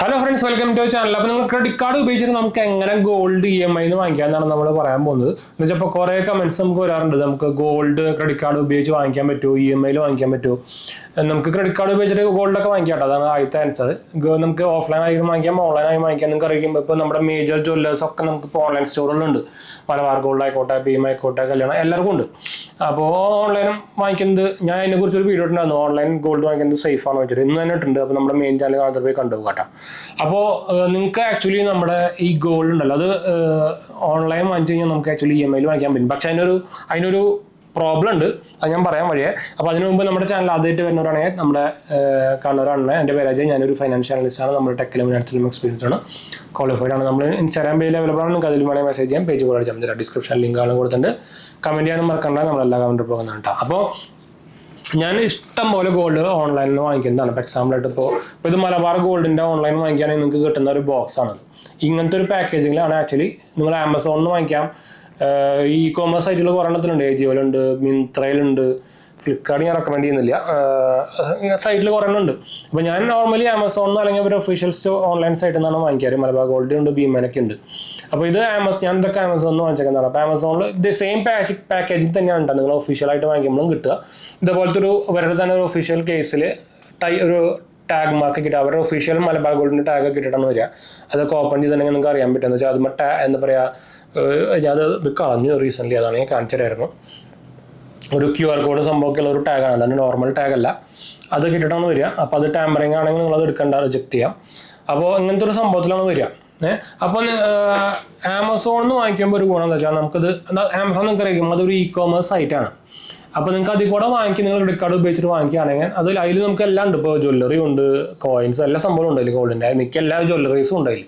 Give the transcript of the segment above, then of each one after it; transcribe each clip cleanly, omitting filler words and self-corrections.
Hello friends, welcome to channel. അപ്പോൾ നിങ്ങൾ credit card ഉപയോഗിച്ചിട്ട് നമുക്ക് എങ്ങനെ ഗോൾഡ് EMI വാങ്ങിക്കാമെന്നാണ് നമ്മൾ പറയാൻ പോകുന്നത്. എന്ന് വെച്ചാൽ ഇപ്പോൾ കുറേ കമൻറ്റ്സ് നമുക്ക് വരാറുണ്ട്, നമുക്ക് ഗോൾഡ് ക്രെഡിറ്റ് കാർഡ് ഉപയോഗിച്ച് വാങ്ങിക്കാൻ പറ്റുമോ, EMI വാങ്ങിക്കാൻ പറ്റുമോ. നമുക്ക് ക്രെഡിറ്റ് കാർഡ് ഉപയോഗിച്ചിട്ട് ഗോൾഡൊക്കെ വാങ്ങിക്കാം കേട്ടോ, അതാണ് ആദ്യത്തെ ആൻസർ. നമുക്ക് ഓഫ്ലൈൻ ആയി വാങ്ങിക്കാം, ഓൺലൈനായി വാങ്ങിക്കാം. നിങ്ങൾക്ക് അറിയിക്കുമ്പോൾ ഇപ്പോൾ നമ്മുടെ മേജർ ജ്വല്ലേഴ്സ് ഒക്കെ നമുക്കിപ്പോൾ ഓൺലൈൻ സ്റ്റോറുകളുണ്ട്. മലബാർ ഗോൾഡ് ആയിക്കോട്ടെ, ഭീമ ആയിക്കോട്ടെ, കല്യാണം എല്ലാവർക്കും ഉണ്ട്. അപ്പോൾ ഓൺലൈനും വാങ്ങിക്കുന്നത്, ഞാൻ അതിനെക്കുറിച്ചൊരു വീഡിയോ ഇട്ടുണ്ടായിരുന്നു, ഓൺലൈൻ ഗോൾഡ് വാങ്ങിക്കുന്നത് സേഫ് ആണോ വെച്ചിട്ട്. ഇന്ന് തന്നെ ഇട്ടുണ്ട്. അപ്പോൾ നമ്മുടെ മെയിൻ ചാനൽ കാണാൻ പോയി കണ്ടു കേട്ടോ. അപ്പോൾ നിങ്ങൾക്ക് ആക്ച്വലി നമ്മുടെ ഈ ഗോൾഡ് ഉണ്ടല്ലോ, അത് ഓൺലൈൻ വാങ്ങിച്ചു കഴിഞ്ഞാൽ നമുക്ക് ആക്ച്വലി EMI വാങ്ങിക്കാൻ പറ്റും. പക്ഷെ അതിനൊരു പ്രോബ്ലം ഉണ്ട്, അത് ഞാൻ പറയാൻ വഴിയേ. അപ്പോൾ അതിനു മുമ്പ് നമ്മുടെ ചാനൽ ആദ്യമായിട്ട് വരുന്നവരാണെങ്കിൽ നമ്മുടെ കാണുന്നവരാണ്. എൻ്റെ പേര് അജയ്, ഞാനൊരു ഫൈനാൻഷ്യൽ അനലിസ്റ്റ് ആണ്. നമ്മുടെ ടെക്കിലും ഫിനാൻഷ്യലും എക്സ്പീരിയൻസ് ആണ്, ക്വാളിഫൈഡ് ആണ്. നമ്മൾ ഇൻസ്റ്റാഗ്രാം പേജിൽ അവൈലബിൾ ആണ്. നിങ്ങൾക്ക് അതിൽ വേണമെങ്കിൽ മെസ്സേജ് ചെയ്യാം. പേജ് കൂടെ അടിച്ചാൽ ഡിസ്ക്രിപ്ഷൻ ലിങ്കാണ് കൊടുത്തിട്ടുണ്ട്. കമൻറ്റ് ചെയ്യാനും മറക്കണ്ട, നമ്മളെല്ലാ കമൻറ്റും പോകുന്നുണ്ട് കേട്ടോ. അപ്പോൾ ഞാൻ ഇഷ്ടം പോലെ ഗോൾഡ് ഓൺലൈനിൽ നിന്ന് വാങ്ങിക്കുന്നതാണ്. ഇപ്പോൾ എക്സാമ്പിളായിട്ട് ഇപ്പോൾ ഇത് മലബാർ ഗോൾഡിൻ്റെ ഓൺലൈൻ വാങ്ങിക്കുകയാണെങ്കിൽ നിങ്ങൾക്ക് കിട്ടുന്ന ഒരു ബോക്സാണ്. ഇങ്ങനത്തെ ഒരു പാക്കേജിങ്ങിലാണ് ആക്ച്വലി നിങ്ങൾ ആമസോണിൽ നിന്ന് വാങ്ങിക്കാം. ഈ കോമേഴ്സ് സൈറ്റുകൾ കുറേ എണ്ണത്തിലുണ്ട്, AJIOയിലുണ്ട്, മിന്ത്രയിലുണ്ട്, ഫ്ലിപ്കാർട്ട് ഞാൻ റെക്കമെൻഡ് ചെയ്യുന്നില്ല, സൈറ്റിൽ കുറേ ഉണ്ട്. അപ്പോൾ ഞാൻ നോർമലി ആമസോണിൽ അല്ലെങ്കിൽ ഒരു ഒഫീഷ്യൽ ഓൺലൈൻ സൈറ്റിൽ നിന്നാണ് വാങ്ങിക്കാറ്. മലബാർ ഗോൾഡ് ഉണ്ട്, ഭീമനൊക്കെ ഉണ്ട്. അപ്പോൾ ഇത് ഞാൻ ഇതൊക്കെ ആമസോണിൽ വാങ്ങിച്ചേക്കുന്നതാണ്. അപ്പോൾ ആമസോണിൽ ഇത് സെയിം പാക്കേജിങ് തന്നെയാണ് ഉണ്ടാകും. നിങ്ങൾ ഒഫീഷ്യലായിട്ട് വാങ്ങിക്കുമ്പോഴും കിട്ടുക. ഇതേപോലത്തെ വേറെ തന്നെ ഒരു ഒഫീഷ്യൽ കേസിൽ ഒരു ടാഗ് മാർക്ക് കിട്ടുക. അവരുടെ ഒഫീഷ്യൽ മലബാർ ഗോൾഡിൻ്റെ ടാഗ് കിട്ടിയിട്ടാണ് വരിക. അതൊക്കെ ഓപ്പൺ ചെയ്തിട്ടുണ്ടെങ്കിൽ നിങ്ങൾക്ക് അറിയാൻ പറ്റും. എന്ന് വെച്ചാൽ അത് എന്താ പറയുക, ഇത് കളഞ്ഞു റീസെൻ്റ്ലി, അതാണ് ഞാൻ കാണിച്ചിട്ടായിരുന്നു. ഒരു QR കോഡ് സംഭവമൊക്കെയുള്ള ഒരു ടാഗാണ്, അതാണ് നോർമൽ ടാഗല്ല. അത് കിട്ടിയിട്ടാണ് വരിക. അപ്പോൾ അത് ടാമ്പറിങ് ആണെങ്കിൽ നിങ്ങളത് എടുക്കേണ്ട, റിജക്ട് ചെയ്യാം. അപ്പോൾ ഇങ്ങനത്തെ ഒരു സംഭവത്തിലാണ് വരിക. അപ്പോൾ ആമസോണിൽ നിന്ന് വാങ്ങിക്കുമ്പോൾ ഒരു ഗുണം എന്താ വെച്ചാൽ, നമുക്കത് ആമസോൺ നിങ്ങൾക്ക് അറിയിക്കും അതൊരു E-commerce സൈറ്റാണ്. അപ്പോൾ നിങ്ങൾക്ക് അതിൽ കൂടെ വാങ്ങിക്കും, നിങ്ങൾ ക്രെഡിറ്റ് കാർഡ് ഉപയോഗിച്ചിട്ട് വാങ്ങിക്കുകയാണെങ്കിൽ അതിൽ നമുക്ക് എല്ലാം ഉണ്ട്. ഇപ്പോൾ ജ്വല്ലറി ഉണ്ട്, കോയിൻസ്, എല്ലാ സംഭവം ഉണ്ട് അതിൽ. ഗോൾഡിൻ്റെ മിക്ക എല്ലാ ജ്വല്ലറീസും ഉണ്ട് അതിൽ.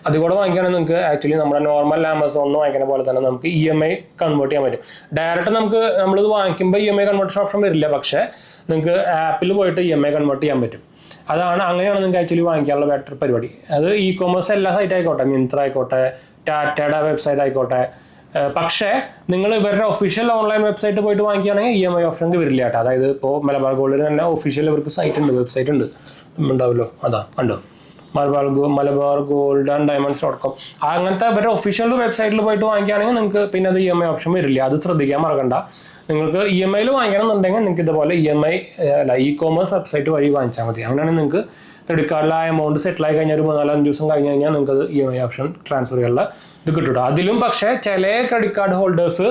അതിൽ കൂടെ വാങ്ങിക്കുകയാണെങ്കിൽ നിങ്ങൾക്ക് ആക്ച്വലി നമ്മുടെ നോർമൽ ആമസോണിൽ നിന്ന് വാങ്ങിക്കുന്ന പോലെ തന്നെ നമുക്ക് EMI കൺവേർട്ട് ചെയ്യാൻ പറ്റും. ഡയറക്റ്റ് നമ്മളിത് വാങ്ങിക്കുമ്പോൾ EMI കൺവേർട്ടേഷൻ ഓപ്ഷൻ വരില്ല, പക്ഷേ നിങ്ങൾക്ക് ആപ്പിൽ പോയിട്ട് EMI കൺവേർട്ട് ചെയ്യാൻ പറ്റും. അങ്ങനെയാണ് നിങ്ങൾക്ക് ആക്ച്വലി വാങ്ങിക്കാനുള്ള ബെറ്റർ പരിപാടി. അത് E-commerce എല്ലാ സൈറ്റ് ആയിക്കോട്ടെ, മിന്ത്ര ആയിക്കോട്ടെ, ടാറ്റയുടെ വെബ്സൈറ്റ് ആയിക്കോട്ടെ. പക്ഷേ നിങ്ങൾ ഇവരുടെ ഒഫീഷ്യൽ ഓൺലൈൻ വെബ്സൈറ്റ് പോയിട്ട് വാങ്ങിക്കുകയാണെങ്കിൽ EMI ഓപ്ഷൻ വരില്ല കേട്ടോ. അതായത് ഇപ്പോൾ മലബാർ ഗോൾഡിന് തന്നെ ഒഫീഷ്യൽ ഇവർക്ക് സൈറ്റ് ഉണ്ട്, വെബ്സൈറ്റ് ഉണ്ട്, ഉണ്ടാവുമല്ലോ, അതാ കണ്ടോ, മലബാർ ഗോൾഡ് ആൻഡ് ഡയമണ്ട്സ്.com. അങ്ങനത്തെ ഇവരുടെ ഒഫീഷ്യൽ വെബ്സൈറ്റിൽ പോയിട്ട് വാങ്ങിക്കുകയാണെങ്കിൽ നിങ്ങൾക്ക് പിന്നെ അത് EMI ഓപ്ഷൻ വരില്ല. അത് ശ്രദ്ധിക്കാൻ മറക്കണ്ട. നിങ്ങൾക്ക് EMI വാങ്ങിക്കണം എന്നുണ്ടെങ്കിൽ നിങ്ങൾക്ക് ഇതുപോലെ E-commerce വെബ്സൈറ്റ് വഴി വാങ്ങിച്ചാൽ മതി. അങ്ങനെയാണെങ്കിൽ നിങ്ങൾക്ക് ക്രെഡിറ്റ് കാർഡിൽ ആ എമൗണ്ട് സെറ്റിൽ ആയി കഴിഞ്ഞാൽ ഒരു 4-5 ദിവസം കഴിഞ്ഞ് കഴിഞ്ഞാൽ നിങ്ങൾക്ക് അത് EMI ഓപ്ഷൻ ട്രാൻസ്ഫർ ചെയ്യാനുള്ള ഇത് കിട്ടും. അതിലും പക്ഷേ ചില ക്രെഡിറ്റ് കാർഡ് ഹോൾഡേഴ്സ്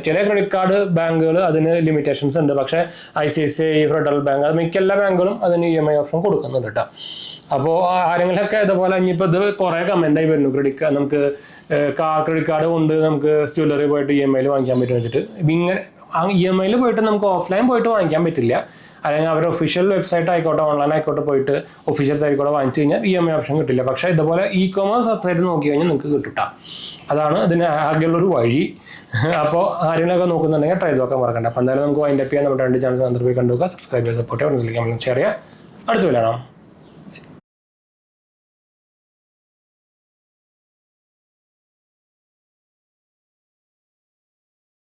ചില ക്രെഡിറ്റ് കാർഡ് ബാങ്കുകൾ അതിന് ലിമിറ്റേഷൻസ് ഉണ്ട്. പക്ഷേ ICICI, ഫെഡറൽ ബാങ്ക്, അത് മിക്ക എല്ലാ ബാങ്കുകളും അതിന് EMI ഓപ്ഷൻ കൊടുക്കുന്നുണ്ട് കേട്ടോ. അപ്പോൾ ആരെങ്കിലൊക്കെ ഇതുപോലെ ഇനിയിപ്പോൾ ഇത് കുറേ കമൻ്റായി വരുന്നു, നമുക്ക് ക്രെഡിറ്റ് കാർഡ് കൊണ്ട് നമുക്ക് ജ്വല്ലറി പോയിട്ട് EMI വാങ്ങിക്കാൻ പറ്റും വെച്ചിട്ട്. ഇങ്ങനെ EMI പോയിട്ട് നമുക്ക് ഓഫ്ലൈൻ പോയിട്ട് വാങ്ങിക്കാൻ പറ്റില്ല. അല്ലെങ്കിൽ അവരുടെ ഒഫീഷ്യൽ വെബ്സൈറ്റ് ആയിക്കോട്ടെ, ഓൺലൈൻ ആയിക്കോട്ടെ പോയിട്ട് ഒഫീഷ്യൽ സൈറ്റിൽ വാങ്ങിച്ചു കഴിഞ്ഞാൽ EMI ഓപ്ഷൻ കിട്ടില്ല. പക്ഷേ ഇതുപോലെ E-commerce വെബ്സൈറ്റ് നോക്കി കഴിഞ്ഞാൽ നിങ്ങൾക്ക് കിട്ടും. അതാണ് ഇതിന് ആകെയുള്ളൊരു വഴി. അപ്പോൾ ആരെങ്കിലുമൊക്കെ നോക്കുന്നുണ്ടെങ്കിൽ ട്രൈ നോക്കാൻ മറക്കണ്ട. അപ്പോൾ എന്തായാലും നമുക്ക് വൈൻഡപ്പ് ചെയ്യാൻ നമ്മുടെ 2 ചാനൽസ് പോയി കണ്ടുപോകുക, സബ്സ്ക്രൈബ് ചെയ്യുക, സപ്പോർട്ട് ചെയ്യുക, ഷെയർ ചെയ്യുക. അടുത്ത വീഡിയോ കാണാം.